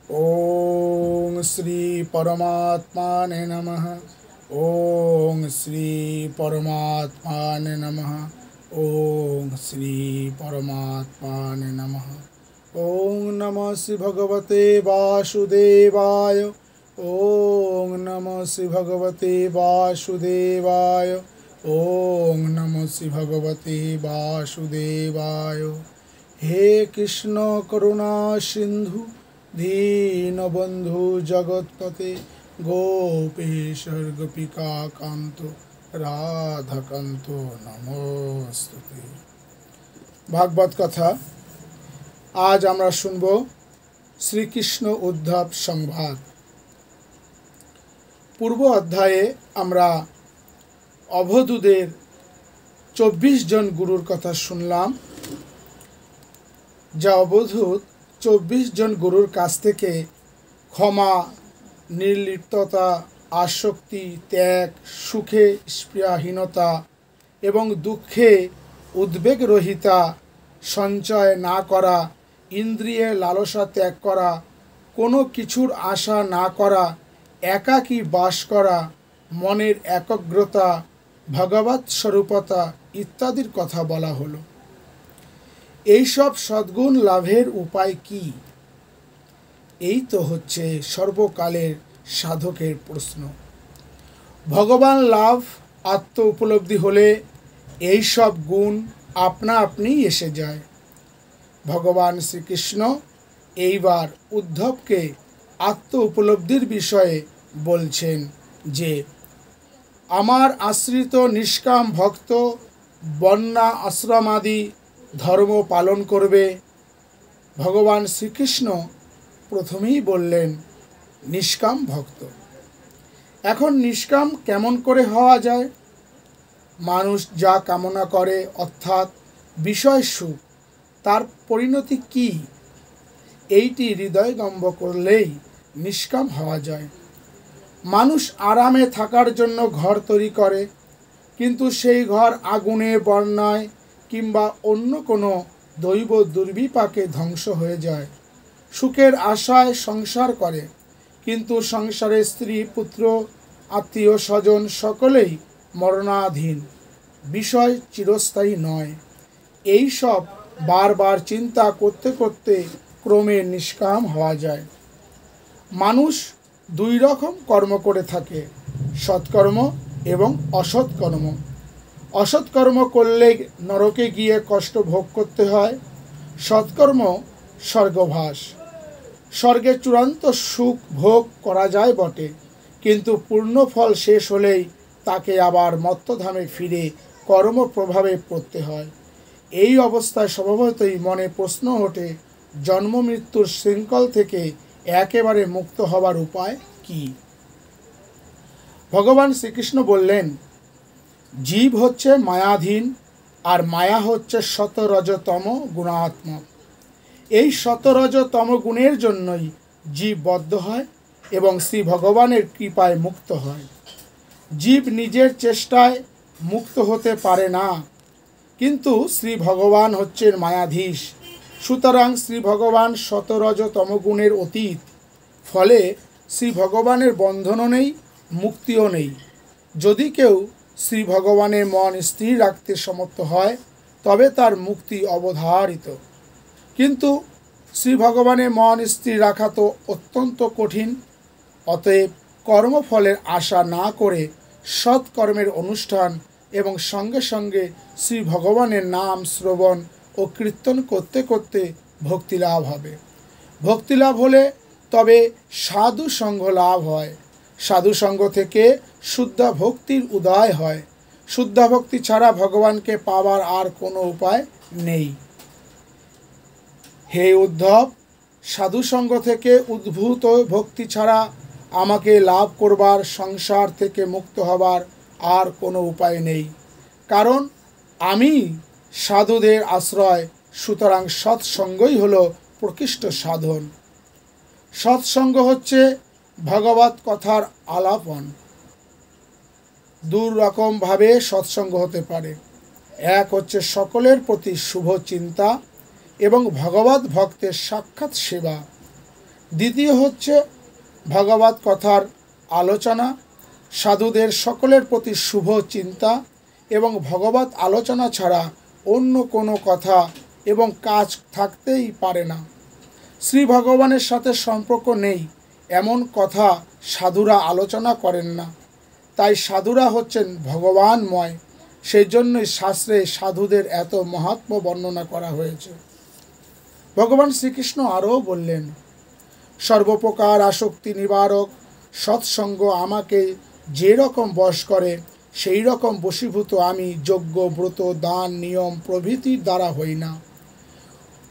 ओम श्री परमात्माने नमः। ओम श्री परमात्माने नमः। ओम श्री परमात्माने नमः। ओम नमः श्री भगवते वासुदेवाय। ओम नमः श्री भगवते वासुदेवाय। ओम नमः श्री भगवते वासुदेवाय। हे कृष्ण करुणा सिंधु दीनबंधु जगत्पते गोपेश्वर गोपिका कांतो राधाकांतो नमोस्तुते। भागवत कथा आज আমরা শুনব শ্রীকৃষ্ণ উদ্ধব সংবাদ। পূর্ব অধ্যায়ে আমরা অবধূদের 24 জন গুরুর কথা শুনলাম, যা অবধূত 24 জন গুরুর কাছ থেকে ক্ষমা, নির্লিপ্ততা, আসক্তি, ত্যাগ, সুখে স্পৃহাহীনতা এবং দুঃখে উদ্বেগরহিতা, সঞ্চয় না করা, ইন্দ্রিয়ের লালসা ত্যাগ করা, কোনো কিছুর আশা না করা, একাকী বাস করা, মনের একগ্রতা, ভগবৎ স্বরূপতা ইত্যাদির কথা বলা হলো। এই সব সদ্গুণ লাভের উপায় কি? এই তো হচ্ছে সর্বকালের সাধকের প্রশ্ন। ভগবান লাভ আত্ম উপলব্ধি হলে এই সব গুণ আপনা আপনি এসে যায়। ভগবান শ্রীকৃষ্ণ এইবার উদ্ধবকে আত্ম উপলব্ধির বিষয়ে বলছেন যে আমার আশ্রিত নিষ্কাম ভক্ত বন্যা আশ্রমাদি ধর্ম পালন করবে। ভগবান শ্রীকৃষ্ণ প্রথমেই বললেন নিষ্কাম ভক্ত। এখন নিষ্কাম কেমন করে হওয়া যায়? মানুষ যা কামনা করে অর্থাৎ বিষয় সুখ, তার পরিণতি কি? এইটি হৃদয়গম্য করলেই নিষ্কাম হওয়া যায়। মানুষ আরামে থাকার জন্য ঘর তৈরি করে, কিন্তু সেই ঘর আগুনে, বন্যায় কিংবা অন্য কোনো দৈব দুর্বিপাকে ধ্বংস হয়ে যায়। সুখের আশায় সংসার করে, কিন্তু সংসারে স্ত্রী, পুত্র, আত্মীয় স্বজন সকলেই মরণাধীন। বিষয় চিরস্থায়ী নয়। এই সব বারবার চিন্তা করতে করতে ক্রমে নিষ্কাম হওয়া যায়। মানুষ দুই রকম কর্ম করে থাকে, সৎকর্ম এবং অসৎকর্ম। অসৎকর্ম করলে নরকে গিয়ে কষ্ট ভোগ করতে হয়। সৎকর্ম স্বর্গবাস। স্বর্গে চূড়ান্ত সুখ ভোগ করা যায় বটে, কিন্তু পূর্ণ ফল শেষ হলেই তাকে আবার মর্ত্যধামে ফিরে কর্মপ্রভাবে পড়তে হয়। এই অবস্থায় স্বভাবতই মনে প্রশ্ন ওঠে, জন্ম মৃত্যুর শৃঙ্খল থেকে একেবারে মুক্ত হবার উপায় কি? ভগবান শ্রীকৃষ্ণ বললেন, জীব হচ্ছে মায়াধীন, আর মায়া হচ্ছে শতরজতম গুণাত্মক। এই শতরজতম গুণের জন্যই জীব বদ্ধ হয় এবং শ্রী ভগবানের কৃপায় মুক্ত হয়। জীব নিজের চেষ্টায় মুক্ত হতে পারে না, কিন্তু শ্রী ভগবান হচ্ছেন মায়াধীশ। সুতরাং শ্রী ভগবান শতরজতম গুণের অতীত। ফলে শ্রী ভগবানের বন্ধনও নেই, মুক্তিও নেই। যদি কেউ শ্রী ভগবানের মন স্থির রাখতে সমর্থ হয়, তবে তার মুক্তি অবধারিত। কিন্তু শ্রী ভগবানের মন স্থির রাখা তো অত্যন্ত কঠিন। অতএব কর্মফলের আশা না করে সৎকর্মের অনুষ্ঠান এবং সঙ্গে সঙ্গে শ্রী ভগবানের নাম শ্রবণ ও কীর্তন করতে করতে ভক্তি লাভ হবে। ভক্তি লাভ হলে তবে সাধু সঙ্গ লাভ হয়। সাধু সঙ্গ থেকে শুদ্ধ ভক্তির উদয় হয়। শুদ্ধ ভক্তি ছাড়া ভগবানকে পাওয়ার আর কোনো উপায় নেই। হে উদ্ধব, সাধু সঙ্গ থেকে উদ্ভূত ভক্তি ছাড়া আমাকে লাভ করবার, সংসার থেকে মুক্ত হবার আর কোনো উপায় নেই। কারণ আমি সাধুদের আশ্রয়। সুতরাং সৎসঙ্গই হলো প্রকৃষ্ট সাধন। সৎসঙ্গ হচ্ছে ভগবত কথার আলাপন। দু রকমভাবে সৎসঙ্গ হতে পারে। এক হচ্ছে সকলের প্রতি শুভ চিন্তা এবং ভগবত ভক্তের সাক্ষাৎ সেবা। দ্বিতীয় হচ্ছে ভগবত কথার আলোচনা, সাধুদের সকলের প্রতি শুভ চিন্তা এবং ভগবত আলোচনা ছাড়া অন্য কোনো কথা এবং কাজ থাকতেই পারে না। শ্রী ভগবানের সাথে সম্পর্ক নেই এমন কথা সাধুরা আলোচনা করেন না। তাই সাধুরা হচ্ছেন ভগবানময়। সেই জন্যই শাস্ত্রে সাধুদের এত মহাত্ম্য বর্ণনা করা হয়েছে। ভগবান শ্রীকৃষ্ণ আরও বললেন, সর্বপ্রকার আসক্তি নিবারক সৎসঙ্গ আমাকে যে রকম বশ করে সেই রকম বশীভূত আমি যজ্ঞ, ব্রত, দান, নিয়ম প্রভৃতির দ্বারা হই না।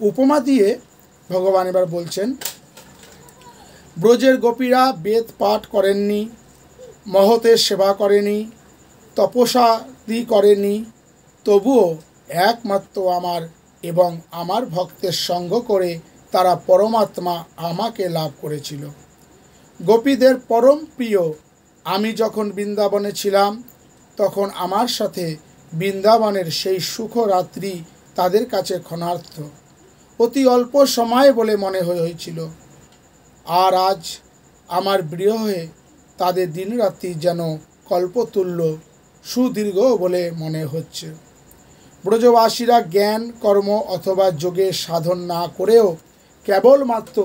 উপমা দিয়ে ভগবান এবার বলছেন, ব্রজের গোপীরা বেদ পাঠ করেননি, মহতের সেবা করেনি, তপস্যাদি করেনি, তবুও একমাত্র আমার এবং আমার ভক্তের সঙ্গ করে তারা পরমাত্মা আমাকে লাভ করেছিল। গোপীদের পরম প্রিয় আমি যখন বৃন্দাবনে ছিলাম তখন আমার সাথে বৃন্দাবনের সেই সুখরাত্রি তাদের কাছে ক্ষণার্থ, অতি অল্প সময় বলে মনে হয়েছিল। আর আজ আমার বিরহে তাদের দিনরাত্রি যেন কল্পতুল্য সুদীর্ঘ বলে মনে হচ্ছে। ব্রজবাসীরা জ্ঞান, কর্ম অথবা যোগের সাধন না করেও কেবলমাত্র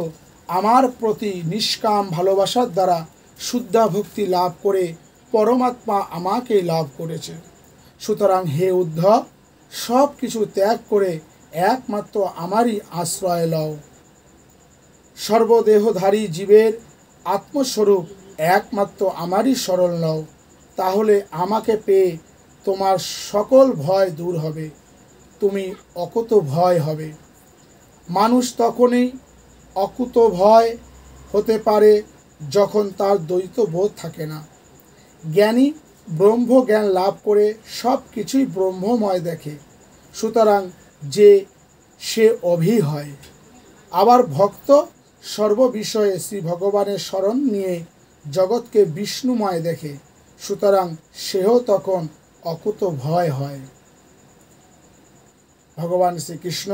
আমার প্রতি নিষ্কাম ভালোবাসার দ্বারা শুদ্ধা ভক্তি লাভ করে পরমাত্মা আমাকেই লাভ করেছে। সুতরাং হে উদ্ধব, সব কিছু ত্যাগ করে একমাত্র আমারই আশ্রয় লও। সর্বদেহধারী জীবের আত্মস্বরূপ একমাত্র আমারই শরণ লও, তাহলে আমাকে পেয়ে তোমার সকল ভয় দূর হবে, তুমি অকুত ভয় হবে। মানুষ তখনই অকুত ভয় হতে পারে যখন তার দ্বৈত বোধ থাকে না। জ্ঞানী ব্রহ্মজ্ঞান লাভ করে সব কিছুই ব্রহ্মময় দেখে, সুতরাং যে সে অভি হয়। আবার ভক্ত সর্ববিষয়ে শ্রী ভগবানের শরণ নিয়ে জগৎকে বিষ্ণুময় দেখে, সুতরাং সেও তখন অকুত ভয় হয়। ভগবান শ্রীকৃষ্ণ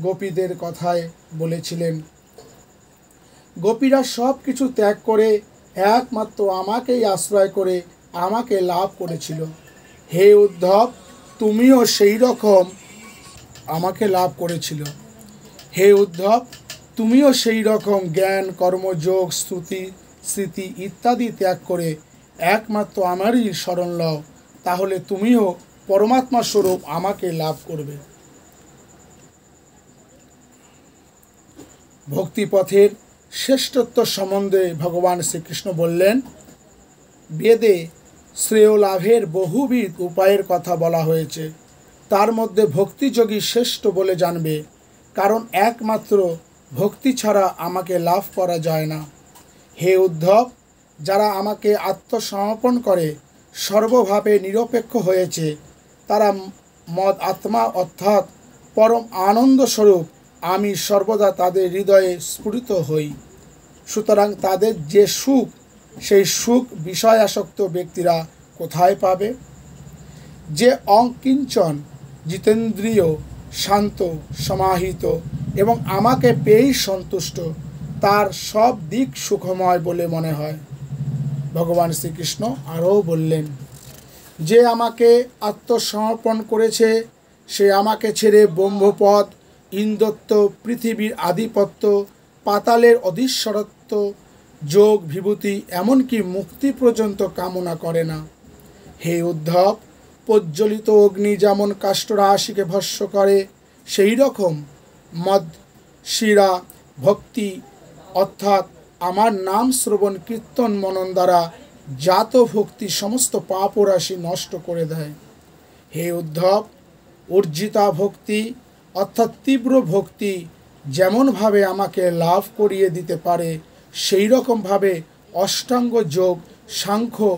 গোপীদের কথায় বলেছিলেন, গোপীরা সব কিছু ত্যাগ করে একমাত্র আমাকেই আশ্রয় করে আমাকে লাভ করেছিল। হে উদ্ধব, তুমিও সেই রকম আমাকে লাভ করেছিল। হে উদ্ধব, তুমিও সেই রকম জ্ঞান, কর্মযোগ, শ্রুতি, স্মৃতি ইত্যাদি ত্যাগ করে একমাত্র আমারই শরণ লও, তাহলে তুমিও পরমাত্মা স্বরূপ আমাকে লাভ করবে। ভক্তিপথের শ্রেষ্ঠত্ব সম্বন্ধে ভগবান শ্রীকৃষ্ণ বললেন, বেদে শ্রেয় লাভের বহুবিধ উপায়ের কথা বলা হয়েছে, তার মধ্যে ভক্তিযোগী শ্রেষ্ঠ বলে জানবে, কারণ একমাত্র ভক্তি ছাড়া আমাকে লাভ করা যায় না। হে উদ্ধব, যারা আমাকে আত্মসমর্পণ করে সর্বভাবে নিরপেক্ষ হয়েছে, তারা মদ আত্মা অর্থাৎ পরম আনন্দ স্বরূপ আমি সর্বদা তাদের হৃদয়ে স্ফুরিত হই। সুতরাং তাদের যে সুখ, সেই সুখ বিষয়াসক্ত ব্যক্তিরা কোথায় পাবে? যে অকিঞ্চন, জিতেন্দ্রিয়, শান্ত, সমাহিত এবং আমাকে পেয়েই সন্তুষ্ট, তার সব দিক সুখময় বলে মনে হয়। ভগবান শ্রীকৃষ্ণ আরও বললেন, যে আমাকে আত্মসমর্পণ করেছে সে আমাকে ছেড়ে ব্রহ্মপদ, ইন্দ্রত্ব, পৃথিবীর আধিপত্য, পাতালের অধীশ্বরত্ব, যোগ, বিভূতি, এমনকি মুক্তি পর্যন্ত কামনা করে না। হে উদ্ধব, প্রজ্বলিত অগ্নি যেমন কাষ্ঠরাশিকে ভস্ম করে, সেই রকম মদ, শিরা, ভক্তি অর্থাৎ আমার নাম শ্রবণ, কীর্তন, মনন দ্বারা জাত ভক্তি সমস্ত পাপরাশি নষ্ট করে দেয়। হে উদ্ধব, অর্জিতা ভক্তি অর্থাৎ তীব্র ভক্তি যেমনভাবে আমাকে লাভ করিয়ে দিতে পারে, সেই রকমভাবে অষ্টাঙ্গ যোগ, সাংখ্য,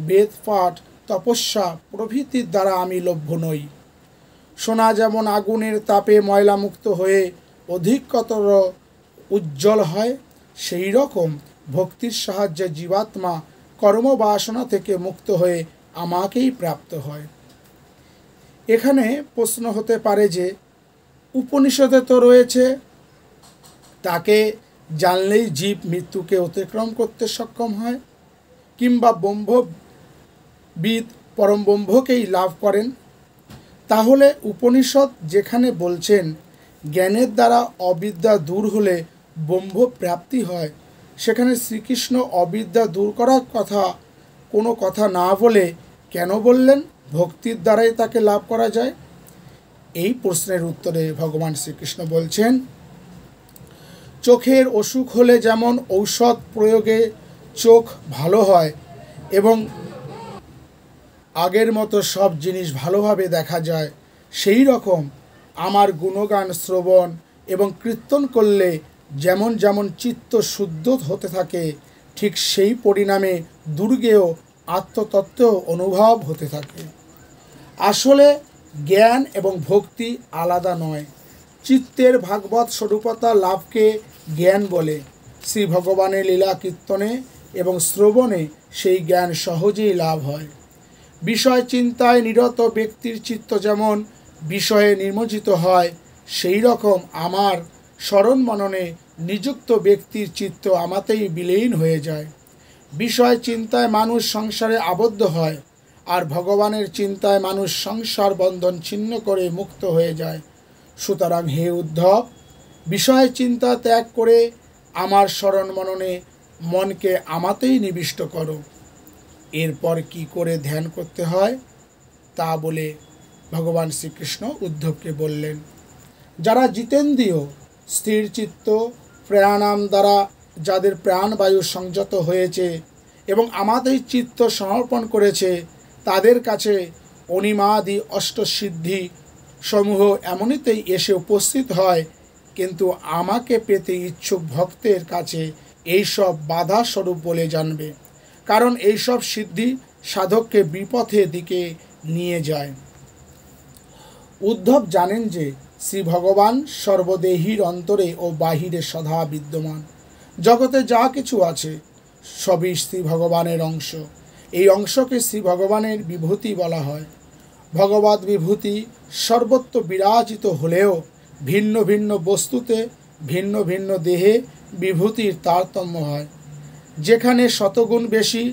বেদপাঠ, তপস্যা প্রভৃতির দ্বারা আমি লভ্য নই। সোনা যেমন আগুনের তাপে ময়লামুক্ত হয়ে অধিকতর উজ্জ্বল হয়, সেই রকম ভক্তির সাহায্যে জীবাত্মা কর্মবাসনা থেকে মুক্ত হয়ে আমাকেই প্রাপ্ত হয়। এখানে প্রশ্ন হতে পারে যে উপনিষদে তো রয়েছে তাকে জানলেই জীব মৃত্যুকে অতিক্রম করতে সক্ষম হয়, কিংবা ব্রহ্মবিদ পরম ব্রহ্মকেই লাভ করেন। তাহলে উপনিষদ যেখানে বলছেন জ্ঞানের দ্বারা অবিদ্যা দূর হলে ব্রহ্ম প্রাপ্তি হয়, সেখানে শ্রীকৃষ্ণ অবিদ্যা দূর করার কোনো কথা না বলে কেন বললেন ভক্তির দ্বারাই তাকে লাভ করা যায়? এই প্রশ্নের উত্তরে ভগবান শ্রীকৃষ্ণ বলছেন, চোখের অসুখ হলে যেমন ঔষধ প্রয়োগে চোখ ভালো হয় এবং আগের মতো সব জিনিস ভালোভাবে দেখা যায়, সেই রকম আমার গুণগান শ্রবণ এবং কীর্তন করলে যেমন যেমন চিত্ত শুদ্ধ হতে থাকে, ঠিক সেই পরিণামে দুর্গেয় আত্মতত্ত্ব অনুভব হতে থাকে। আসলে জ্ঞান এবং ভক্তি আলাদা নয়। চিত্তের ভাগবত স্বরূপতা লাভকে জ্ঞান বলে। শ্রী ভগবানের লীলা কীর্তনে এবং শ্রবণে সেই জ্ঞান সহজেই লাভ হয়। বিষয় চিন্তায় নিরত ব্যক্তির চিত্ত যেমন বিষয়ে নিমজ্জিত হয়, সেই রকম আমার স্মরণ মননে নিযুক্ত ব্যক্তির চিত্ত আমাতেই বিলীন হয়ে যায়। বিষয় চিন্তায় মানুষ সংসারে আবদ্ধ হয়, আর ভগবানের চিন্তায় মানুষ সংসার বন্ধন ছিন্ন করে মুক্ত হয়ে যায়। সুতরাং হে উদ্ধব, বিষয় চিন্তা ত্যাগ করে আমার স্মরণ মননে মনকে আমাতেই নিবিষ্ট করো। এরপর কি করে ধ্যান করতে হয় তা বলে ভগবান শ্রীকৃষ্ণ উদ্ধবকে বললেন, যারা জিতেন্দ্রিয় স্থির চিত্ত প্রাণায়াম দ্বারা যাদের প্রাণবায়ু সংযত হয়েছে এবং আমাদের চিত্ত সমর্পণ করেছে, তাদের কাছে অনিমাদি অষ্টসিদ্ধি সমূহ এমনিতেই এসে উপস্থিত হয়। কিন্তু আমাকে পেতে ইচ্ছুক ভক্তের কাছে এইসব বাধা স্বরূপ বলে জানবে, কারণ এইসব সিদ্ধি সাধককে বিপথের দিকে নিয়ে যায়। উদ্ধব জানেন যে শ্রী ভগবান সর্বদেহীর অন্তরে ও বাহিরে সদা বিদ্যমান। জগতে যা কিছু আছে সবই শ্রী ভগবানের অংশ। এই অংশকে শ্রী ভগবানের বিভূতি বলা হয়। ভগবত বিভূতি সর্বত্র বিরাজিত হলেও ভিন্ন ভিন্ন বস্তুতে ভিন্ন ভিন্ন দেহে বিভূতির তারতম্য হয়। যেখানে শতগুণ বেশি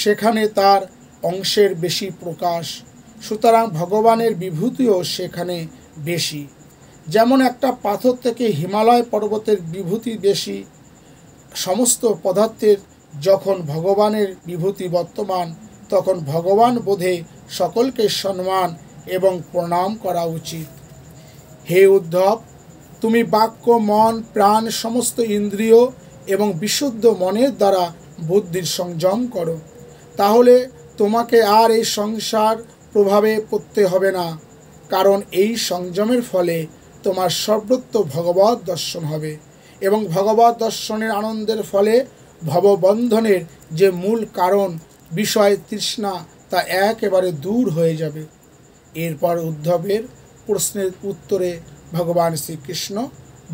সেখানে তার অংশের বেশি প্রকাশ। সুতরাং ভগবানের বিভূতিও সেখানে বেশি। যেমন একটা পাথর থেকে হিমালয় পর্বতের বিভূতি বেশি, সমস্ত পদার্থের যখন ভগবানের বিভূতি বর্তমান, তখন ভগবান বোধে সকলকে সম্মান এবং প্রণাম করা উচিত। হে উদ্ধব, তুমি বাক্য মন প্রাণ সমস্ত ইন্দ্রিয় এবং বিশুদ্ধ মনের দ্বারা বুদ্ধির সংযম করো। তাহলে তোমাকে আর এই সংসার প্রভাবে পড়তে হবে না, কারণ এই সংযমের ফলে তোমার সর্বত্র ভগবৎ দর্শন হবে এবং ভগবৎ দর্শনের আনন্দের ফলে ভববন্ধনের যে মূল কারণ বিষয় তৃষ্ণা তা একেবারে দূর হয়ে যাবে। এরপর উদ্ধবের প্রশ্নের উত্তরে ভগবান শ্রীকৃষ্ণ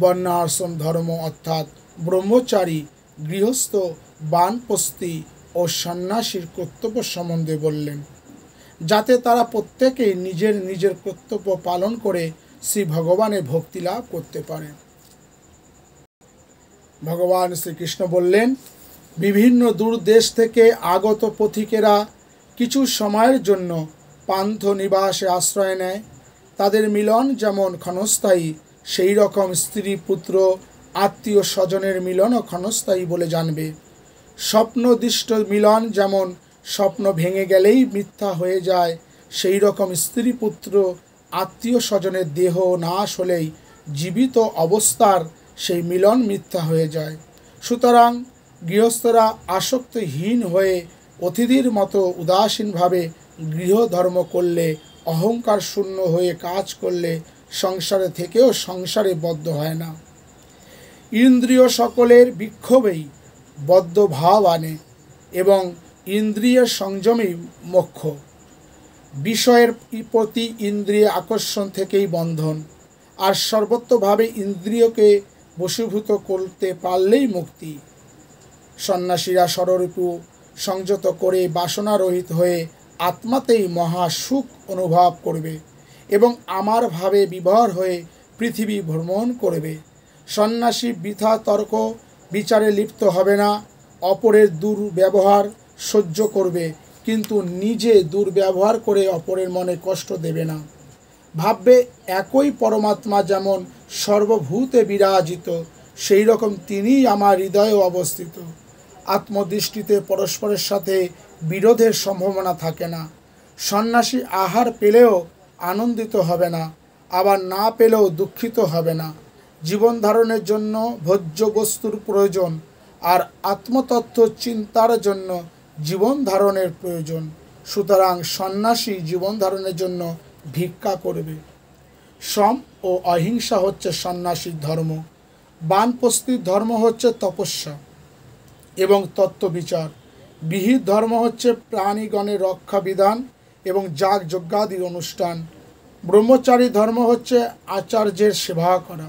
বর্ণাশ্রম ধর্ম অর্থাৎ ব্রহ্মচারী, গৃহস্থ, বানপ্রস্থি ও সন্ন্যাসীর কর্তব্য সম্বন্ধে বললেন, যাতে তারা প্রত্যেকেই নিজের নিজের কর্তব্য পালন করে শ্রী ভগবানের ভক্তি লাভ করতে পারে। ভগবান শ্রীকৃষ্ণ বললেন, বিভিন্ন দূর দেশ থেকে আগত পথিকেরা কিছু সময়ের জন্য পান্থ নিবাসে আশ্রয় নেয়। তাদের মিলন যেমন ক্ষণস্থায়ী, সেই রকম স্ত্রী পুত্র আত্মীয় স্বজনের মিলনও ক্ষণস্থায়ী বলে জানবে। স্বপ্নদিষ্ট মিলন যেমন স্বপ্ন ভেঙে গেলেই মিথ্যা হয়ে যায়, সেই রকম স্ত্রী পুত্র আত্মীয় স্বজনের দেহ নাশ হলেই জীবিত অবস্থার সেই মিলন মিথ্যা হয়ে যায়। সুতরাং গৃহস্থরা আসক্তিহীন হয়ে অতিথির মতো উদাসীনভাবে গৃহধর্ম করলে, অহংকার শূন্য হয়ে কাজ করলে সংসারে থেকেও সংসারে বদ্ধ হয় না। ইন্দ্রিয় সকলের বিক্ষোভেই বদ্ধ ভাব আনে এবং ইন্দ্রিয় সংযমেই মোক্ষ। বিষয়ের প্রতি ইন্দ্রিয় আকর্ষণ থেকেই বন্ধন, আর সর্বত্রভাবে ইন্দ্রিয়কে বশীভূত করতে পারলেই মুক্তি। সন্ন্যাসীরা ষড়রিপু সংযত করে বাসনারহিত হয়ে আত্মাতেই মহা সুখ অনুভব করবে এবং আমার ভাবে বিভোর হয়ে পৃথিবী ভ্রমণ করবে। সন্ন্যাসী বৃথা তর্ক বিচারে লিপ্ত হবে না, অপরের দুর্ব্যবহার সহ্য করবে, কিন্তু নিজে দুর্ব্যবহার করে অপরের মনে কষ্ট দেবে না। ভাববে একই পরমাত্মা যেমন সর্বভূতে বিরাজিত, সেই রকম তিনিই আমার হৃদয়ে অবস্থিত। আত্মদৃষ্টিতে পরস্পরের সাথে বিরোধের সম্ভাবনা থাকে না। সন্ন্যাসী আহার পেলেও আনন্দিত হবে না, আবার না পেলেও দুঃখিত হবে না। জীবন ধারণের জন্য ভোজ্য বস্তুর প্রয়োজন, আর আত্মতত্ত্ব চিন্তার জন্য জীবন ধারণের প্রয়োজন। সুতরাং সন্ন্যাসী জীবন ধারণের জন্য ভিক্ষা করবে। সম ও অহিংসা হচ্ছে সন্ন্যাসীর ধর্ম। বানপ্রস্থির ধর্ম হচ্ছে তপস্যা এবং তত্ত্ববিচার। বিহিত ধর্ম হচ্ছে প্রাণীগণের রক্ষা বিধান এবং যাগ যজ্ঞাদির অনুষ্ঠান। ব্রহ্মচারী ধর্ম হচ্ছে আচার্যের সেবা করা।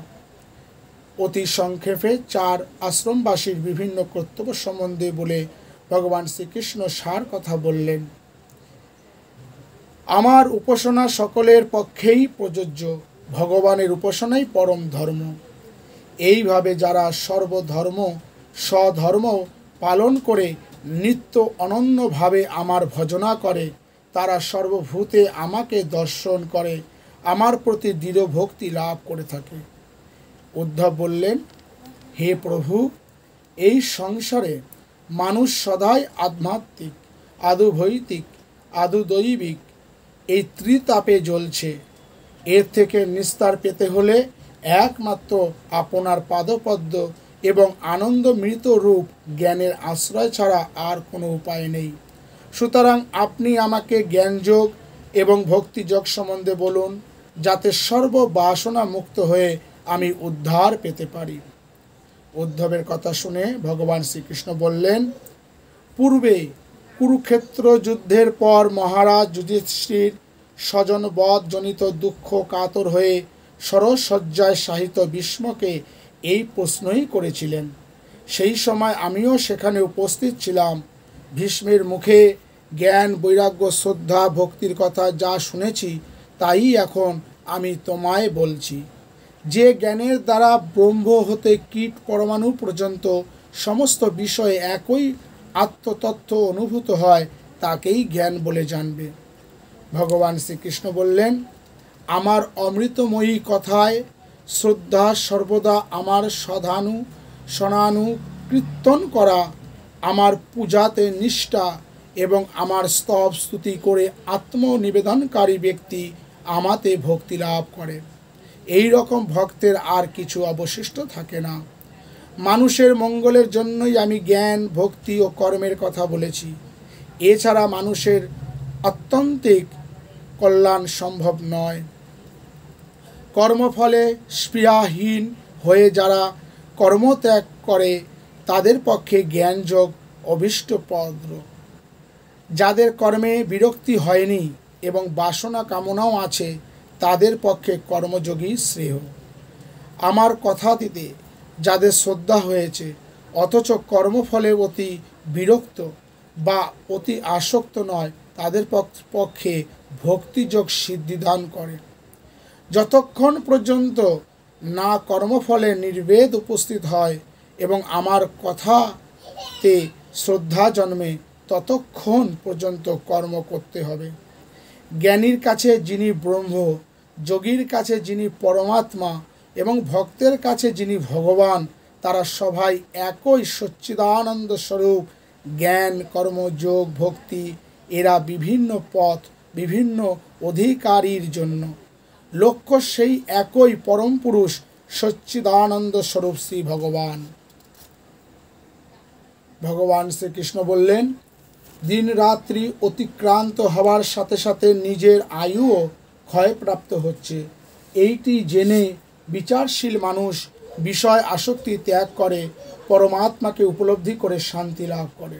অতি সংক্ষেপে 4 আশ্রমবাসীর বিভিন্ন কর্তব্য সম্বন্ধে বলে ভগবান শ্রীকৃষ্ণ সার কথা বললেন। আমার উপাসনা সকলের পক্ষেই প্রযোজ্য, ভগবানের উপাসনাই পরম ধর্ম। এইভাবে যারা সর্বধর্ম স্বধর্ম পালন করে নিত্য অনন্যভাবে আমার ভজনা করে, তারা সর্বভূতে আমাকে দর্শন করে আমার প্রতি দৃঢ় ভক্তি লাভ করে থাকে। উদ্ধব বললেন, হে প্রভু, এই সংসারে মানুষ সদাই আধ্যাত্মিক, আদু ভৌতিক, আদু দৈবিক এই ত্রিতাপে জ্বলছে। এর থেকে নিস্তার পেতে হলে একমাত্র আপনার পাদপদ্ম এবং আনন্দমৃত রূপ জ্ঞানের আশ্রয় ছাড়া আর কোনো উপায় নেই। সুতরাং আপনি আমাকে জ্ঞানযোগ এবং ভক্তিযোগ সম্বন্ধে বলুন, যাতে সর্ববাসনা মুক্ত হয়ে আমি উদ্ধার পেতে পারি। উদ্ধবের কথা শুনে ভগবান শ্রীকৃষ্ণ বললেন, পূর্বে কুরুক্ষেত্র যুদ্ধের পর মহারাজ যুধিষ্ঠির স্বজনবধ জনিত দুঃখ কাতর হয়ে সরসজ্জায় সাহিত্য ভীষ্মকে এই প্রশ্নই করেছিলেন। সেই সময় আমিও সেখানে উপস্থিত ছিলাম। ভীষ্মের মুখে জ্ঞান, বৈরাগ্য, শ্রদ্ধা, ভক্তির কথা যা শুনেছি তাই এখন আমি তোমায় বলছি। যে জ্ঞানের দ্বারা ব্রহ্ম হতে কীট পরমাণু পর্যন্ত সমস্ত বিষয়ে একই আত্মতত্ত্ব অনুভূত হয়, তাকেই জ্ঞান বলে জানবে। ভগবান শ্রীকৃষ্ণ বললেন, আমার অমৃতময়ী কথায় শ্রদ্ধা সর্বদা আমার সনানু কীর্তন করা, আমার পূজাতে নিষ্ঠা এবং আমার স্তব স্তুতি করে আত্মনিবেদনকারী ব্যক্তি আমাতে ভক্তি লাভ করে। এই রকম ভক্তের আর কিছু অবশিষ্ট থাকে না। মানুষের মঙ্গলের জন্যই আমি জ্ঞান, ভক্তি ও কর্মের কথা বলেছি। এছাড়া মানুষের আত্যন্তিক কল্যাণ সম্ভব নয়। কর্মফলে স্পৃহাহীন হয়ে যারা কর্মত্যাগ করে, তাদের পক্ষে জ্ঞানযোগ অভীষ্টপ্রদ। যাদের কর্মে বিরক্তি হয়নি এবং বাসনা কামনাও আছে, তাদের পক্ষে কর্মযোগী শ্রেয়। আমার কথাটিতে যাদের শ্রদ্ধা হয়েছে অথচ কর্মফলে অতি বিরক্ত বা অতি আসক্ত নয়, তাদের পক্ষে ভক্তিযোগ সিদ্ধিদান করে। যতক্ষণ পর্যন্ত না কর্মফলে নির্বেদ উপস্থিত হয় এবং আমার কথাতে শ্রদ্ধা জন্মে, ততক্ষণ পর্যন্ত কর্ম করতে হবে। জ্ঞানীর কাছে যিনি ব্রহ্ম, যোগীর কাছে যিনি পরমাত্মা এবং ভক্তের কাছে যিনি ভগবান, তারা সবাই একই সচ্চিদানন্দ স্বরূপ। জ্ঞান, কর্ম, যোগ, ভক্তি এরা বিভিন্ন পথ, বিভিন্ন অধিকারীর জন্য। লক্ষ্য সেই একই পরম পুরুষ সচ্চিদানন্দ স্বরূপ শ্রী ভগবান। ভগবান শ্রীকৃষ্ণ বললেন, দিন রাত্রি অতিক্রান্ত হওয়ার সাথে সাথে নিজের আয়ুও ক্ষয়প্রাপ্ত হচ্ছে। এইটি জেনে বিচারশীল মানুষ বিষয় আসক্তি ত্যাগ করে পরমাত্মাকে উপলব্ধি করে শান্তি লাভ করে।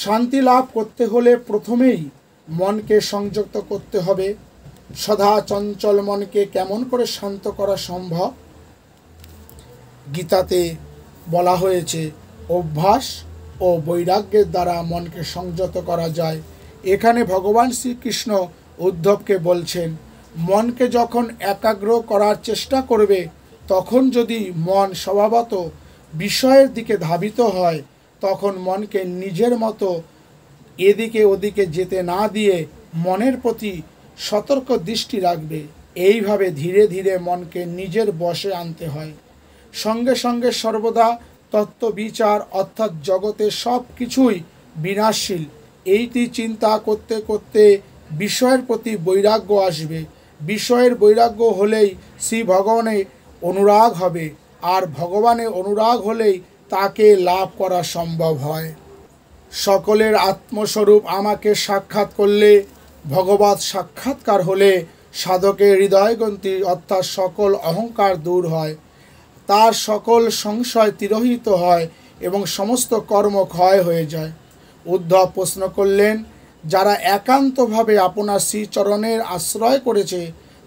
শান্তি লাভ করতে হলে প্রথমেই মনকে সংযত করতে হবে। সদা চঞ্চল মনকে কেমন করে শান্ত করা সম্ভব? গীতাতে বলা হয়েছে, অভ্যাস ও বৈরাগ্যের দ্বারা মনকে সংযত করা যায়। এখানে ভগবান শ্রীকৃষ্ণ উদ্ধবকে বলছেন, মনকে যখন একাগ্র করার চেষ্টা করবে, তখন যদি মন স্বভাবত বিষয়ের দিকে ধাবিত হয়, তখন মনকে নিজের মতো এদিকে ওদিকে যেতে না দিয়ে মনের প্রতি সতর্ক দৃষ্টি রাখবে। এইভাবে ধীরে ধীরে মনকে নিজের বশে আনতে হয়। সঙ্গে সঙ্গে সর্বদা তত্ত্ববিচার অর্থাৎ জগতের সব কিছুই বিনাশশীল এইটি চিন্তা করতে করতে বিষয়ের প্রতি বৈরাগ্য আসবে। বিষয়ের বৈরাগ্য হলেই শ্রী ভগবানের অনুরাগ হবে, আর ভগবানের অনুরাগ হলেই তাকে লাভ করা সম্ভব হয়। সকলের আত্মস্বরূপ আমাকে সাক্ষাৎ করলে, ভগবৎ সাক্ষাৎকার হলে সাধকের হৃদয়গ্রন্থি অর্থাৎ সকল অহংকার দূর হয়, তার সকল সংশয় তিরোহিত হয় এবং সমস্ত কর্ম ক্ষয় হয়ে যায়। উদ্ধব প্রশ্ন করলেন, যারা একান্তভাবে আপনার শ্রীচরণের আশ্রয় করেছে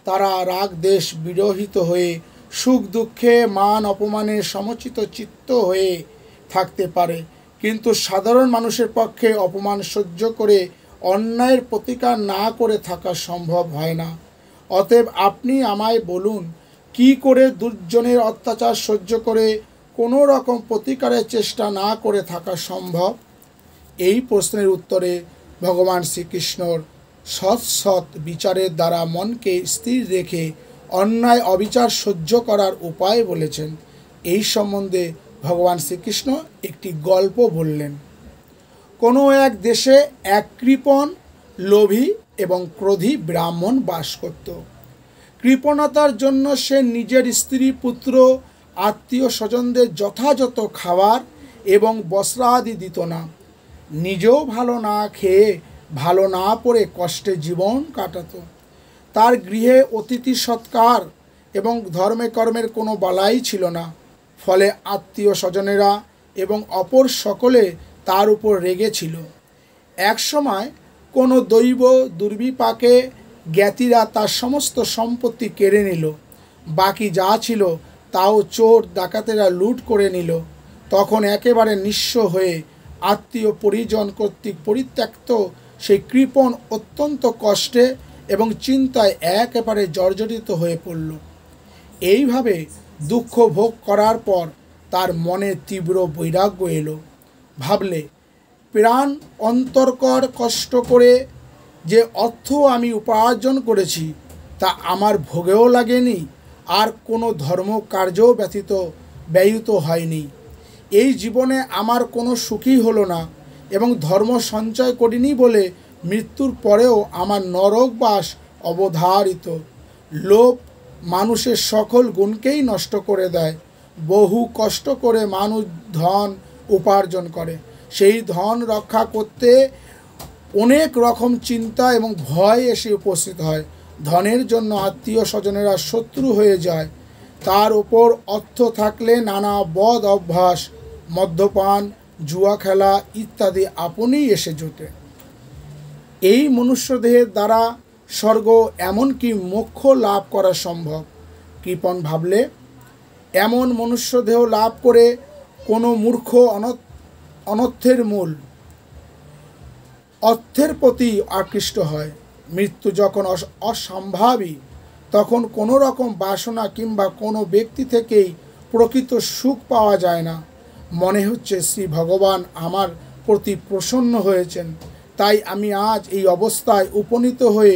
তারা রাগ দেশ বিরহিত হয়ে সুখ দুঃখে মান অপমানে সমচিত চিত্ত হয়ে থাকতে পারে, কিন্তু সাধারণ মানুষের পক্ষে অপমান সহ্য করে অন্যায়ের প্রতিকার না করে থাকা সম্ভব হয় না। অতএব আপনি আমায় বলুন, কি করে দুর্জনের অত্যাচার সহ্য করে কোনো রকম প্রতিকারের চেষ্টা না করে থাকা সম্ভব? এই প্রশ্নের উত্তরে ভগবান শ্রীকৃষ্ণর সৎ সৎ বিচারের দ্বারা মনকে স্থির রেখে অন্যায় অবিচার সহ্য করার উপায় বলেছেন। এই সম্বন্ধে ভগবান শ্রীকৃষ্ণ একটি গল্প বললেন। কোনো এক দেশে এক কৃপণ, লোভী এবং ক্রোধী ব্রাহ্মণ বাস করত। কৃপণতার জন্য সে নিজের স্ত্রী, পুত্র, আত্মীয় স্বজনদের যথাযথ খাবার এবং বস্ত্রাদি দিত না। নিজেও ভালো না খেয়ে ভালো না পড়ে কষ্টে জীবন কাটাত। তার গৃহে অতিথি সৎকার এবং ধর্মে কর্মের কোনো বালাই ছিল না। ফলে আত্মীয় স্বজনেরা এবং অপর সকলে তার উপর রেগেছিল। এক সময় কোনো দৈব দুর্বিপাকে জ্ঞাতিরা তার সমস্ত সম্পত্তি কেড়ে নিল। বাকি যা ছিল তাও চোর ডাকাতেরা লুট করে নিল। তখন একেবারে নিঃস্ব হয়ে আত্মীয় পরিজন কর্তৃক পরিত্যক্ত সেই কৃপণ অত্যন্ত কষ্টে এবং চিন্তায় একেবারে জর্জরিত হয়ে পড়ল। এইভাবে দুঃখ ভোগ করার পর তার মনে তীব্র বৈরাগ্য এলো। ভাবলে, প্রাণ অন্তর্কর কষ্ট করে যে অর্থ আমি উপার্জন করেছি তা আমার ভোগেও লাগেনি, আর কোনো ধর্ম কার্যও ব্যয়িত হয়নি। এই জীবনে আমার কোনো সুখই হলো না এবং ধর্ম সঞ্চয় করিনি বলে মৃত্যুর পরেও আমার নরকবাস অবধারিত। লোভ মানুষের সকল গুণকেই নষ্ট করে দেয়। বহু কষ্ট করে মানুষ ধন উপার্জন করে, সেই ধন রক্ষা করতে অনেক রকম চিন্তা এবং ভয় এসে উপস্থিত হয়। ধনের জন্য আত্মীয় স্বজনেরা শত্রু হয়ে যায়। তার ওপর অর্থ থাকলে নানা বদ অভ্যাস, মদ্যপান, জুয়া খেলা ইত্যাদি আপনিই এসে জোটে। এই মনুষ্যদেহের দ্বারা স্বর্গ এমনকি মোক্ষ লাভ করা সম্ভব। কৃপণ ভাবলে, এমন মনুষ্যদেহ লাভ করে কোনো মূর্খ অনর্থের মূল অর্থের প্রতি আকৃষ্ট হয়। মৃত্যু যখন অসম্ভাবী, তখন কোনো রকম বাসনা কিংবা কোনো ব্যক্তি থেকেই প্রকৃত সুখ পাওয়া যায় না। মনে হচ্ছে শ্রী ভগবান আমার প্রতি প্রসন্ন হয়েছেন, তাই আমি আজ এই অবস্থায় উপনীত হয়ে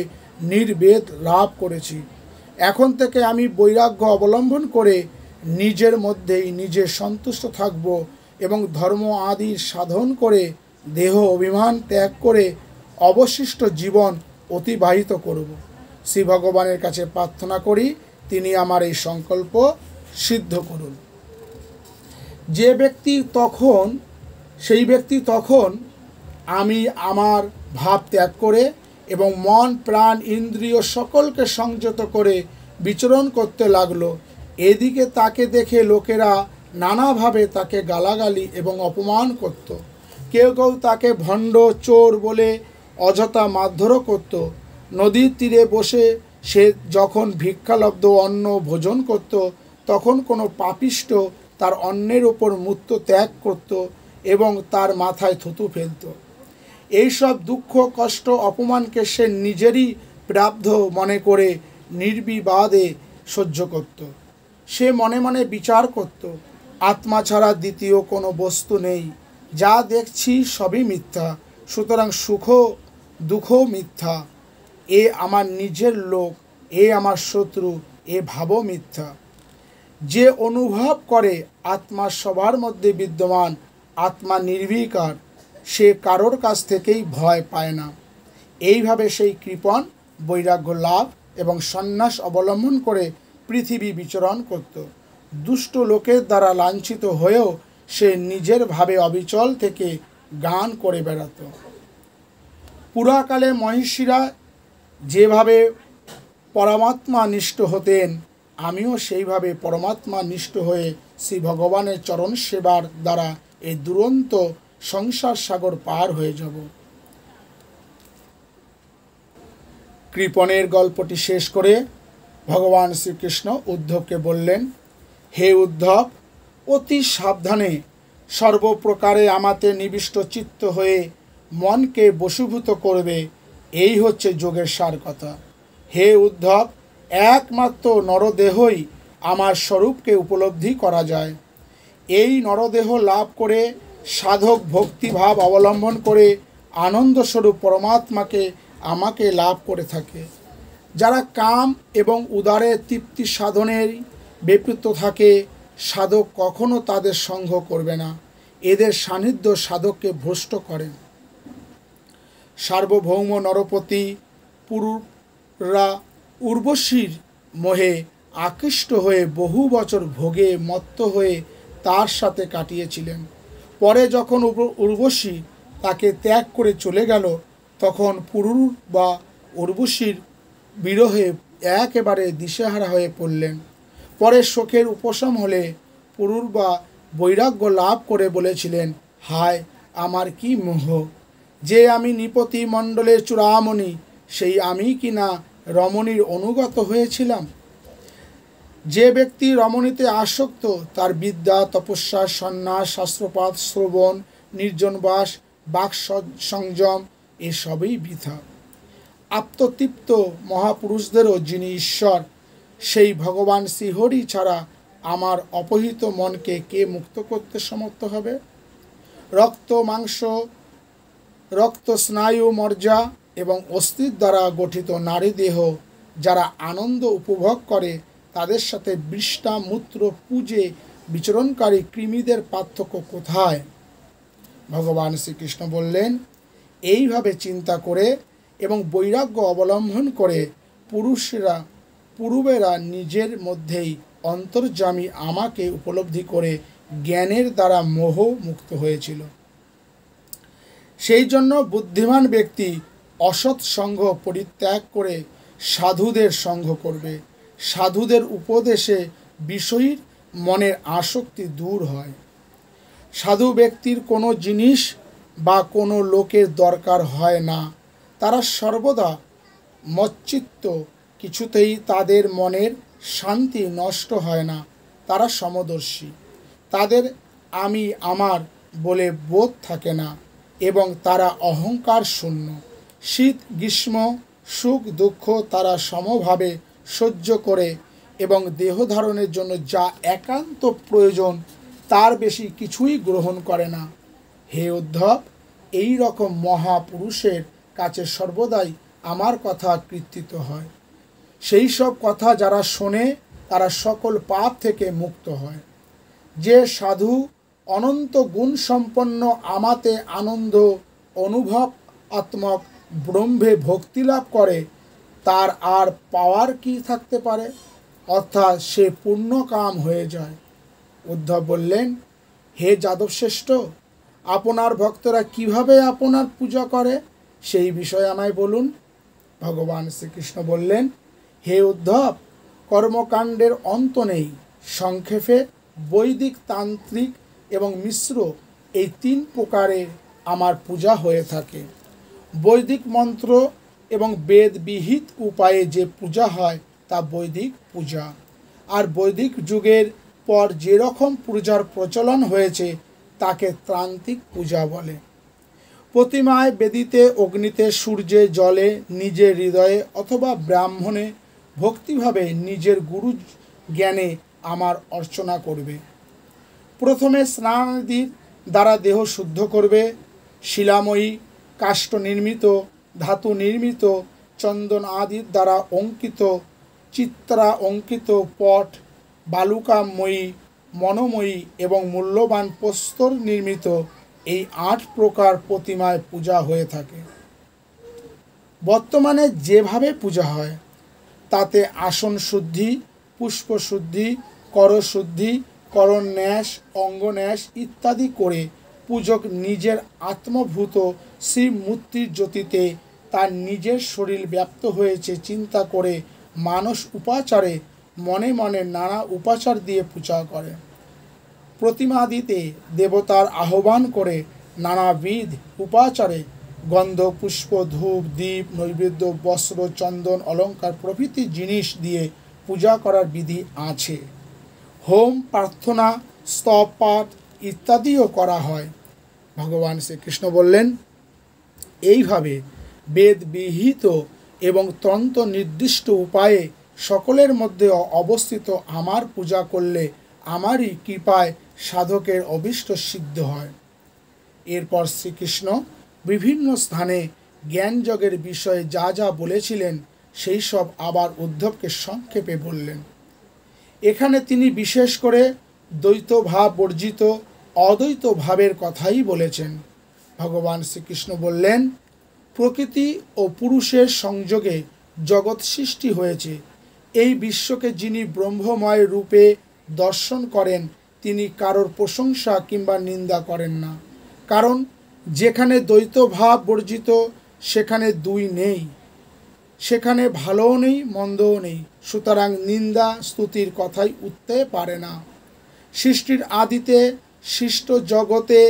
নির্বেদ লাভ করেছি। এখন থেকে আমি বৈরাগ্য অবলম্বন করে নিজের মধ্যেই নিজে সন্তুষ্ট থাকব এবং ধর্ম আদির সাধন করে দেহ অভিমান ত্যাগ করে অবশিষ্ট জীবন অতিবাহিত করব। শ্রী ভগবানের কাছে প্রার্থনা করি তিনি আমার এই সংকল্প সিদ্ধ করুন। সেই ব্যক্তি তখন আমি আমার ভাব ত্যাগ করে এবং মন প্রাণ ইন্দ্রিয় সকলকে সংযত করে বিচরণ করতে লাগলো। এদিকে তাকে দেখে লোকেরা নানাভাবে তাকে গালাগালি এবং অপমান করত। কেউ কেউ তাকে ভণ্ড, চোর বলে অযথা মারধরও করত। নদীর তীরে বসে সে যখন ভিক্ষালব্ধ অন্ন ভোজন করত, তখন কোনো পাপিষ্ঠ তার অন্নের ওপর মূত্র ত্যাগ করত এবং তার মাথায় থুতু ফেলত। এইসব দুঃখ, কষ্ট, অপমানকে সে নিজেরই প্রাপ্য মনে করে নির্বিবাদে সহ্য করত। সে মনে মনে বিচার করত, আত্মা ছাড়া দ্বিতীয় কোনো বস্তু নেই, যা দেখছি সবই মিথ্যা, সুতরাং সুখ দুঃখও মিথ্যা, এ আমার নিজের লোক, এ আমার শত্রু, এ ভাবও মিথ্যা। যে অনুভব করে আত্মা সবার মধ্যে বিদ্যমান, আত্মা নির্বিকার, সে কারোর কাছ থেকেই ভয় পায় না। এইভাবে সেই কৃপণ বৈরাগ্য লাভ এবং সন্ন্যাস অবলম্বন করে পৃথিবী বিচরণ করত। দুষ্ট লোকের দ্বারা লাঞ্ছিত হয়েও সে নিজের ভাবে অবিচল থেকে গান করে বেড়াত। পুরাকালে মহিষীরা যেভাবে পরমাত্মা নিষ্ঠ হতেন, আমিও সেইভাবে পরমাত্মা নিষ্ঠ হয়ে শ্রী ভগবানের চরণ সেবার দ্বারা এই দুরন্ত সংসার সাগর পার হয়ে যাব। কৃপণের গল্পটি শেষ করে ভগবান শ্রীকৃষ্ণ উদ্ধবকে বললেন, হে উদ্ধব, অতি সাবধানে সর্বপ্রকারে আমাতে নিবিষ্ট চিত্ত হয়ে মনকে বশীভূত করবে, এই হচ্ছে যোগের সার কথা। হে উদ্ধব, একমাত্র নরদেহই আমার স্বরূপকে উপলব্ধি করা যায়। এই নরদেহ লাভ করে সাধক ভক্তিভাব অবলম্বন করে আনন্দস্বরূপ পরমাত্মাকে আমাকে লাভ করে থাকে। যারা কাম এবং উদারে তৃপ্তি সাধনের ব্যাপৃত থাকে, সাধক কখনো তাদের সঙ্গ করবে না। এদের সান্নিধ্য সাধককে ভ্রষ্ট করে। সার্বভৌম নরপতি পুরুরা উর্বশীর মোহে আকৃষ্ট হয়ে বহু বছর ভোগে মত্ত হয়ে তার সাথে কাটিয়েছিলেন। পরে যখন উর্বশী তাকে ত্যাগ করে চলে গেল, তখন পুরুর বা উর্বশীর বিরহে একেবারে দিশেহারা হয়ে পড়লেন। পরে শোকের উপশম হলে পুরুর বা বৈরাগ্য লাভ করে বলেছিলেন, হায় আমার কি মোহ, যে আমি নৃপতি মণ্ডলের চূড়ামণি, সেই আমি কি না রমণীর অনুগত হয়েছিলাম। যে ব্যক্তি রমণীতে আসক্ত, তার বিদ্যা, তপস্যা, সন্ন্যাস, শাস্ত্রপাঠ, শ্রবণ, নির্জনবাস, বাক সংযম এসবই বৃথা। আত্মতৃপ্ত মহাপুরুষদেরও যিনি ঈশ্বর, সেই ভগবান শ্রীহরি ছাড়া আমার অপহৃত মনকে কে মুক্ত করতে সমর্থ হবে। রক্ত মাংস, রক্ত স্নায়ু মজ্জা এবং অস্থির দ্বারা গঠিত নারী দেহ যারা আনন্দ উপভোগ করে, তাদের সাথে বৃষ্টা মূত্র পুজে বিচরণকারী কৃমিদের পার্থক্য কোথায়? ভগবান শ্রীকৃষ্ণ বললেন, এইভাবে চিন্তা করে এবং বৈরাগ্য অবলম্বন করে পুরুষেরা নিজের মধ্যেই অন্তর্যামী আমাকে উপলব্ধি করে জ্ঞানের দ্বারা মোহ মুক্ত হয়েছিল। সেই জন্য বুদ্ধিমান ব্যক্তি অসৎ সঙ্গ পরিত্যাগ করে সাধুদের সঙ্গ করবে। সাধুদের উপদেশে বিষয়ীর মনের আসক্তি দূর হয়। সাধু ব্যক্তির কোনো জিনিস বা কোনো লোকের দরকার হয় না। তারা সর্বদা মচ্চিত্ত, কিছুতেই তাদের মনের শান্তি নষ্ট হয় না। তারা সমদর্শী, তাদের আমি আমার বলে বোধ থাকে না এবং তারা অহংকার শূন্য। শীত গ্রীষ্ম সুখ দুঃখ তারা সমভাবে সহ্য করে এবং দেহ ধারণের জন্য যা একান্ত প্রয়োজন তার বেশি কিছুই গ্রহণ করে না। হে উদ্ধব, এই রকম মহাপুরুষের কাছে সর্বদাই আমার কথা কীর্তিত হয়। সেই সব কথা যারা শোনে তারা সকল পাপ থেকে মুক্ত হয়। যে সাধু অনন্ত গুণ সম্পন্ন আমাতে আনন্দ অনুভব আত্মক ব্রহ্মে ভক্তি লাভ করে, তার আর পাওয়ার কি থাকতে পারে? অর্থাৎ সে পূর্ণকাম হয়ে যায়। উদ্ধব বললেন, হে যাদবশ্রেষ্ঠ, আপনার ভক্তরা কিভাবে আপনার পূজা করে সেই বিষয়ে আমায় বলুন। ভগবান শ্রীকৃষ্ণ বললেন, হে উদ্ধব, কর্মকাণ্ডের অন্ত নেই। সংক্ষেপে বৈদিক, তান্ত্রিক এবং মিশ্র এই তিন প্রকারে আমার পূজা হয়ে থাকে। বৈদিক মন্ত্র এবং বেদবিহিত উপায়ে যে পূজা হয় তা বৈদিক পূজা। আর বৈদিক যুগের পর যেরকম পূজার প্রচলন হয়েছে তাকে তান্ত্রিক পূজা বলে। প্রতিমায়, বেদিতে, অগ্নিতে, সূর্যে, জলে, নিজের হৃদয়ে অথবা ব্রাহ্মণে ভক্তিভাবে নিজের গুরু জ্ঞানে আমার অর্চনা করবে। প্রথমে স্নানাদির দ্বারা দেহ শুদ্ধ করবে। শিলাময়ী, কাষ্ঠ নির্মিত, ধাতু নির্মিত, চন্দন আদির দ্বারা অঙ্কিত, চিত্রা অঙ্কিত পট, বালুকাময়ী, মনোময়ী এবং মূল্যবান প্রস্তর নির্মিত এই 8 প্রকার প্রতিমায় পূজা হয়ে থাকে। বর্তমানে যেভাবে পূজা হয় তাতে আসন শুদ্ধি, পুষ্প শুদ্ধি, করশুদ্ধি, করন্যাস, অঙ্গন্যাস ইত্যাদি করে পূজক নিজের আত্মভূত শ্রীমূর্তির জ্যোতিতে তার নিজের শরীর ব্যাপ্ত হয়েছে চিন্তা করে মানস উপাচারে মনে মনে নানা উপাচার দিয়ে পূজা করে। প্রতিমাদিতে দেবতার আহ্বান করে নানাবিধ উপাচারে গন্ধ, পুষ্প, ধূপ, দীপ, নৈবেদ্য, বস্ত্র, চন্দন, অলঙ্কার প্রভৃতি জিনিস দিয়ে পূজা করার বিধি আছে। হোম, প্রার্থনা, স্তব পাঠ ইত্যাদিও করা হয়। ভগবান শ্রীকৃষ্ণ বললেন, এইভাবে বেদ বিহিত এবং তন্ত্র নির্দিষ্ট উপায়ে সকলের মধ্যে অবস্থিত আমার পূজা করলে আমারই কৃপায় সাধকের অভীষ্ট সিদ্ধ হয়। এরপর শ্রীকৃষ্ণ বিভিন্ন স্থানে জ্ঞানযোগের বিষয়ে যা যা বলেছিলেন সেই সব আবার উদ্ধবকে সংক্ষেপে বললেন। এখানে তিনি বিশেষ করে দ্বৈত ভাব বর্জিত অদ্বৈত ভাবের কথাই বলেছেন। ভগবান শ্রীকৃষ্ণ বললেন, প্রকৃতি ও পুরুষের সংযোগে জগৎ সৃষ্টি হয়েছে। এই বিশ্বকে যিনি ব্রহ্মময় রূপে দর্শন করেন তিনি কারোর প্রশংসা কিংবা নিন্দা করেন না। কারণ যেখানে দ্বৈত ভাব বর্জিত সেখানে দুই নেই, সেখানে ভালোও নেই মন্দও নেই, সুতরাং নিন্দা স্তুতির কথাই উঠতে পারে না। সৃষ্টির আদিতে, সৃষ্ট জগতে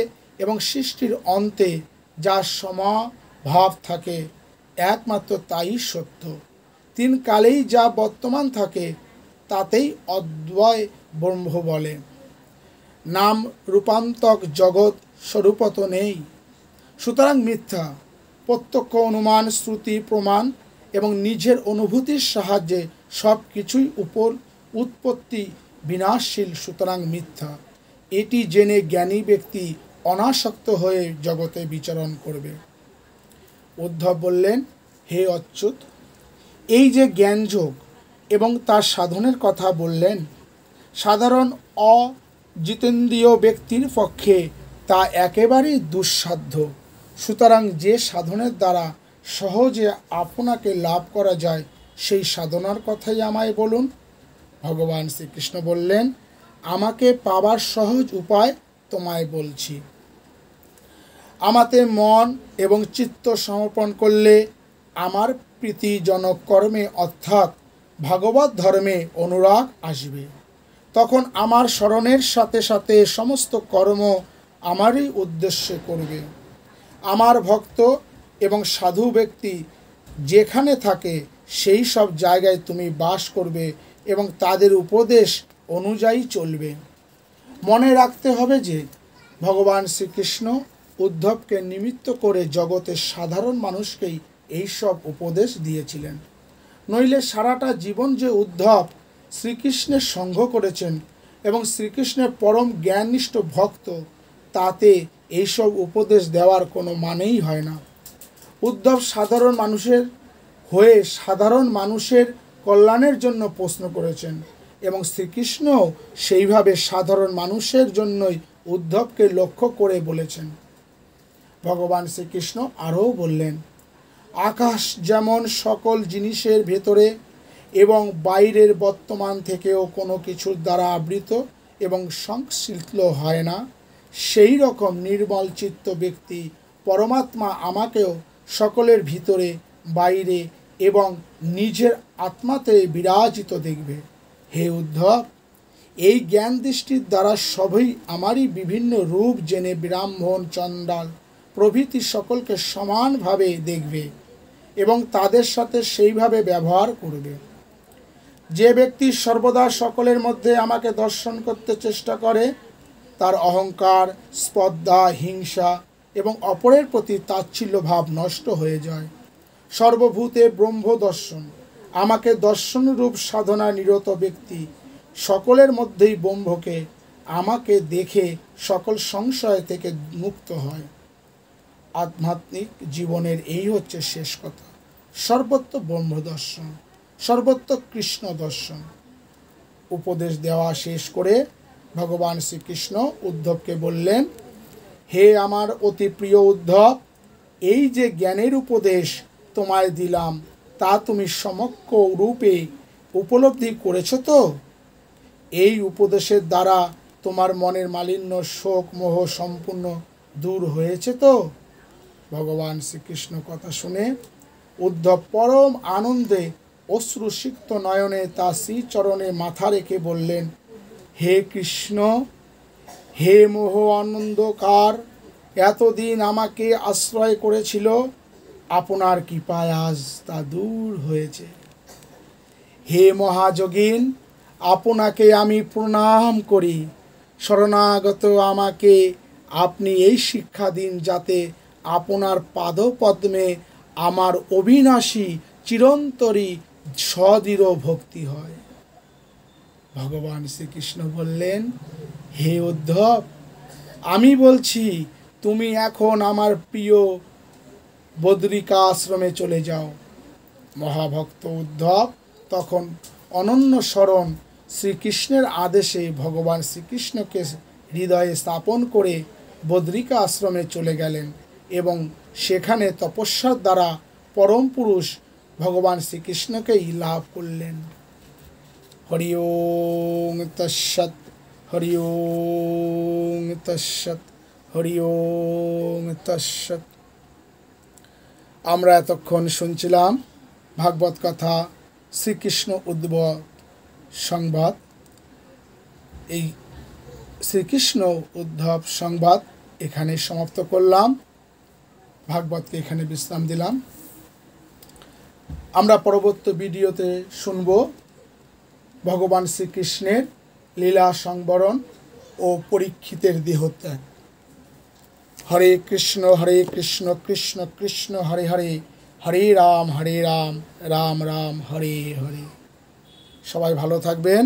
এবং সৃষ্টির অন্তে যা সমভাব থাকে একমাত্র তাই সত্য। 3 কালেই যা বর্তমান থাকে তাতেই অদ্বয় ব্রহ্ম বলে। নাম রূপান্তক জগৎ স্বরূপত নেই, সুতরাং মিথ্যা। প্রত্যক্ষ অনুমান, শ্রুতি, প্রমাণ এবং নিজের অনুভূতির সাহায্যে সব কিছুই উৎপত্তি বিনাশশীল, সুতরাং মিথ্যা। এটি জেনে জ্ঞানী ব্যক্তি অনাসক্ত হয়ে জগতে বিচরণ করবে। উদ্ধব বললেন, হে অচ্যুত, এই যে জ্ঞানযোগ এবং তার সাধনের কথা বললেন, সাধারণ অজিতেন্দ্রীয় ব্যক্তির পক্ষে তা একেবারেই দুঃসাধ্য। সুতরাং যে সাধনের দ্বারা সহজে আপনাকে লাভ করা যায় সেই সাধনার কথাই আমায় বলুন। ভগবান শ্রীকৃষ্ণ বললেন, আমাকে পাবার সহজ উপায় তোমায় বলছি। আমাতে মন এবং চিত্ত সমর্পণ করলে আমার প্রীতিজনক কর্মে অর্থাৎ ভাগবত ধর্মে অনুরাগ আসবে। তখন আমার স্মরণের সাথে সাথে সমস্ত কর্ম আমারই উদ্দেশ্যে করবে। আমার ভক্ত এবং সাধু ব্যক্তি যেখানে থাকে সেই সব জায়গায় তুমি বাস করবে এবং তাদের উপদেশ অনুযায়ী চলবে। মনে রাখতে হবে যে ভগবান শ্রীকৃষ্ণ উদ্ধবকে নিমিত্ত করে জগতের সাধারণ মানুষকেই এই সব উপদেশ দিয়েছিলেন। নইলে সারাটা জীবন যে উদ্ধব শ্রীকৃষ্ণের সঙ্গ করেছেন এবং শ্রীকৃষ্ণের পরম জ্ঞাননিষ্ঠ ভক্ত, তাতে এইসব উপদেশ দেওয়ার কোনো মানেই হয় না। উদ্ধব সাধারণ মানুষের হয়ে সাধারণ মানুষের কল্যাণের জন্য প্রশ্ন করেছেন এবং শ্রীকৃষ্ণও সেইভাবে সাধারণ মানুষের জন্যই উদ্ধবকে লক্ষ্য করে বলেছেন। ভগবান শ্রীকৃষ্ণ আরও বললেন, আকাশ যেমন সকল জিনিসের ভেতরে এবং বাইরের বর্তমান থেকেও কোনো কিছুর দ্বারা আবৃত এবং সংশ্লিষ্ট হয় না, সেই রকম নির্মল চিত্ত ব্যক্তি পরমাত্মা আমাকেও সকলের ভিতরে, বাইরে এবং নিজের আত্মাতে বিরাজিত দেখবে। হে উদ্ধব, এই জ্ঞান দৃষ্টির দ্বারা সবই আমারই বিভিন্ন রূপ জেনে ব্রাহ্মণ, চণ্ডাল প্রভৃতি সকলকে সমানভাবে দেখবে এবং তাদের সাথে সেইভাবে ব্যবহার করবে। যে ব্যক্তি সর্বদা সকলের মধ্যে আমাকে দর্শন করতে চেষ্টা করে তার অহংকার, স্পর্ধা, হিংসা এবং অপরের প্রতি তাচ্ছিল্য ভাব নষ্ট হয়ে যায়। সর্বভূতে ব্রহ্ম দর্শন, আমাকে দর্শনরূপ সাধনা নিরত ব্যক্তি সকলের মধ্যেই ব্রহ্মকে আমাকে দেখে সকল সংশয় থেকে মুক্ত হয়। আধ্যাত্মিক জীবনের এই হচ্ছে শেষ কথা, সর্বত্র ব্রহ্ম দর্শন, সর্বত্র কৃষ্ণ দর্শন। উপদেশ দেওয়া শেষ করে ভগবান শ্রীকৃষ্ণ উদ্ধবকে বললেন, হে আমার অতি প্রিয় উদ্ধব, এই যে জ্ঞানের উপদেশ তোমায় দিলাম তা তুমি সমক্ষ রূপে উপলব্ধি করেছ তো? এই উপদেশের দ্বারা তোমার মনের মালিন্য, শোক, মোহ সম্পূর্ণ দূর হয়েছে তো? ভগবান শ্রীকৃষ্ণ কথা শুনে উদ্ধব পরম আনন্দে অশ্রুসিক্ত নয়নে তার শ্রীচরণে মাথা রেখে বললেন, হে কৃষ্ণ, হে মোহ আনন্দকার, এতদিন আমাকে আশ্রয় করেছিল, আপনার কৃপায় আজ তা দূর হয়েছে। হে মহাযোগীন, আপনাকে আমি প্রণাম করি। শরণাগত আমাকে আপনি এই শিক্ষা দিন, যাতে আপনার পাদপদ্মে আমার অবিনাশী চিরন্তরী সদৃঢ় ভক্তি হয়। ভগবান শ্রীকৃষ্ণ বললেন, হে উদ্ধব, আমি বলছি তুমি এখন আমার প্রিয় বদ্রিকা আশ্রমে চলে যাও। মহাভক্ত উদ্ধব তখন অনন্য স্মরণ শ্রীকৃষ্ণের আদেশে ভগবান শ্রীকৃষ্ণকে হৃদয়ে স্থাপন করে বদ্রিকা আশ্রমে চলে গেলেন এবং সেখানে তপস্যার দ্বারা পরম পুরুষ ভগবান শ্রীকৃষ্ণকেই লাভ করলেন। হরি ওং তৎসৎ, হরি ওং তৎসৎ, হরি ওং তৎসৎ। আমরা এতক্ষণ শুনছিলাম ভাগবত কথা, শ্রীকৃষ্ণ উদ্ধব সংবাদ। এই শ্রীকৃষ্ণ উদ্ধব সংবাদ এখানে সমাপ্ত করলাম, ভাগবতকে এখানে বিশ্রাম দিলাম। আমরা পরবর্তী ভিডিওতে শুনব ভগবান শ্রীকৃষ্ণের লীলা সংবরণ ও পরীক্ষিতের দেহত্যাগ। হরে কৃষ্ণ কৃষ্ণ কৃষ্ণ হরে হরে, হরে রাম রাম রাম হরে হরে। সবাই ভালো থাকবেন।